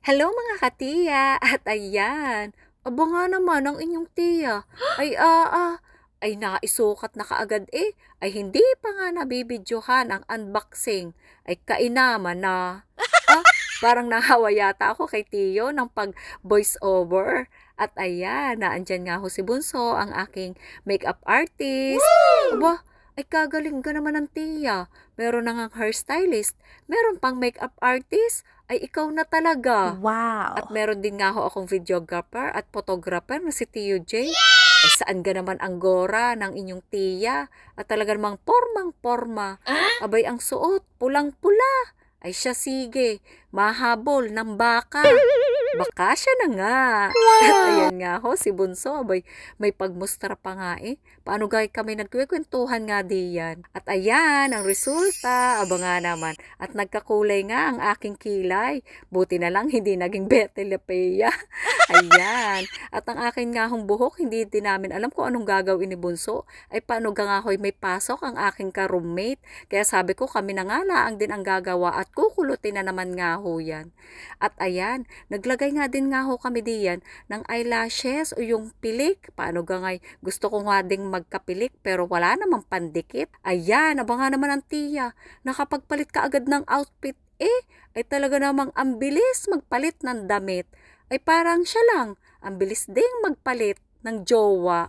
Hello mga katiya! At ayan, aba nga naman ang inyong tiya ay naisukat na kaagad ay hindi pa nga nabibidyohan ang unboxing, ay kainaman na. Parang nahawa yata ako kay Tiyo ng pag voice over. At ayan, naandyan nga ho si Bunso, ang aking makeup artist. Aba, ay kagaling ka naman ng tiya. Meron na ngang hairstylist, meron pang makeup artist, ay ikaw na talaga. At Wow! meron din nga ho akong videographer at photographer na si Tio J. Eh saan ka naman ang gora ng inyong tiya? At talaga namang pormang-porma. Abay ang suot, pulang-pula. Ay siya sige, mahabol ng baka. Baka siya na nga. At ayan nga ho, si Bunso, abay, may pagmustra pa nga Paano gay kami nagkwekwentuhan nga diyan. At ayan, ang resulta, aba nga naman. At nagkakulay nga ang aking kilay. Buti na lang hindi naging Betelgeuse. Ayan. At ang akin nga hong buhok, hindi din namin alam kung anong gagawin ni Bunso. Ay paano nga ho'y may pasok ang aking ka-roommate. Kaya sabi ko kami na nga laang din ang gagawa at kukulutin na naman nga ho yan. At ayan, naglagay nga din nga ho kami diyan ng eyelashes o yung pilik. Paano gangay gusto ko nga ding magkapilik pero wala namang pandikit. Ayan, aba nga naman ang tiya. Nakapagpalit ka agad ng outfit ay talaga namang ang bilis magpalit ng damit. Ay parang siya lang, ang bilis ding magpalit ng jowa.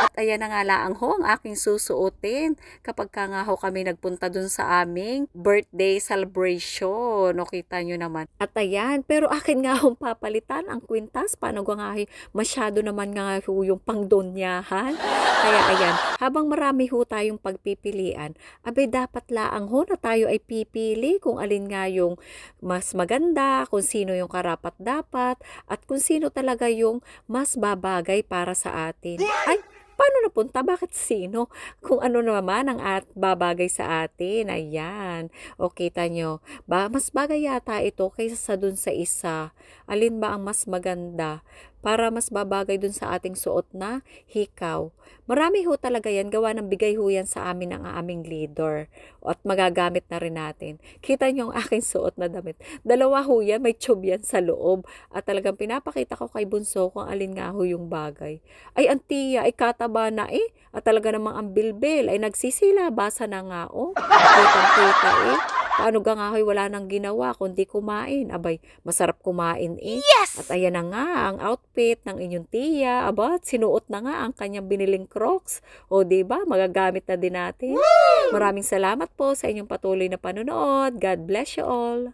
At ayan na nga laang ho ang aking susuotin kapag ka nga ho kami nagpunta dun sa aming birthday celebration. O kita nyo naman. At ayan, pero akin nga hong papalitan ang kwintas. Paano ko nga masyado naman nga ho yung pangdonyahan. Kaya ayan, habang marami ho tayong pagpipilian, abay dapat laang ho na tayo ay pipili kung alin nga yung mas maganda, kung sino yung karapat dapat, at kung sino talaga yung mas babagay para sa atin. Ay, paano napunta? Bakit sino? Kung ano naman ang babagay sa atin. Ayan. O kita nyo, mas bagay yata ito kaysa sa dun sa isa. Alin ba ang mas maganda? Para mas babagay dun sa ating suot na hikaw. Marami ho talaga yan. Gawa ng bigay ho yan sa amin ng aming leader. At magagamit na rin natin. Kita nyo ang aking suot na damit. Dalawa ho yan. May tube yan sa loob. At talagang pinapakita ko kay Bunso kung alin nga ho yung bagay. Ay, antiya, ay kataba na At talaga namang ang bilbil ay nagsisilabasa na nga Kitang-kita Paano ga nga ho'y wala nang ginawa kundi kumain. Abay, masarap kumain Yes! At ayan na nga ang outfit ng inyong tiya. Aba, at sinuot na nga ang kanyang biniling Crocs. O, diba? Magagamit na din natin. Maraming salamat po sa inyong patuloy na panonood. God bless you all.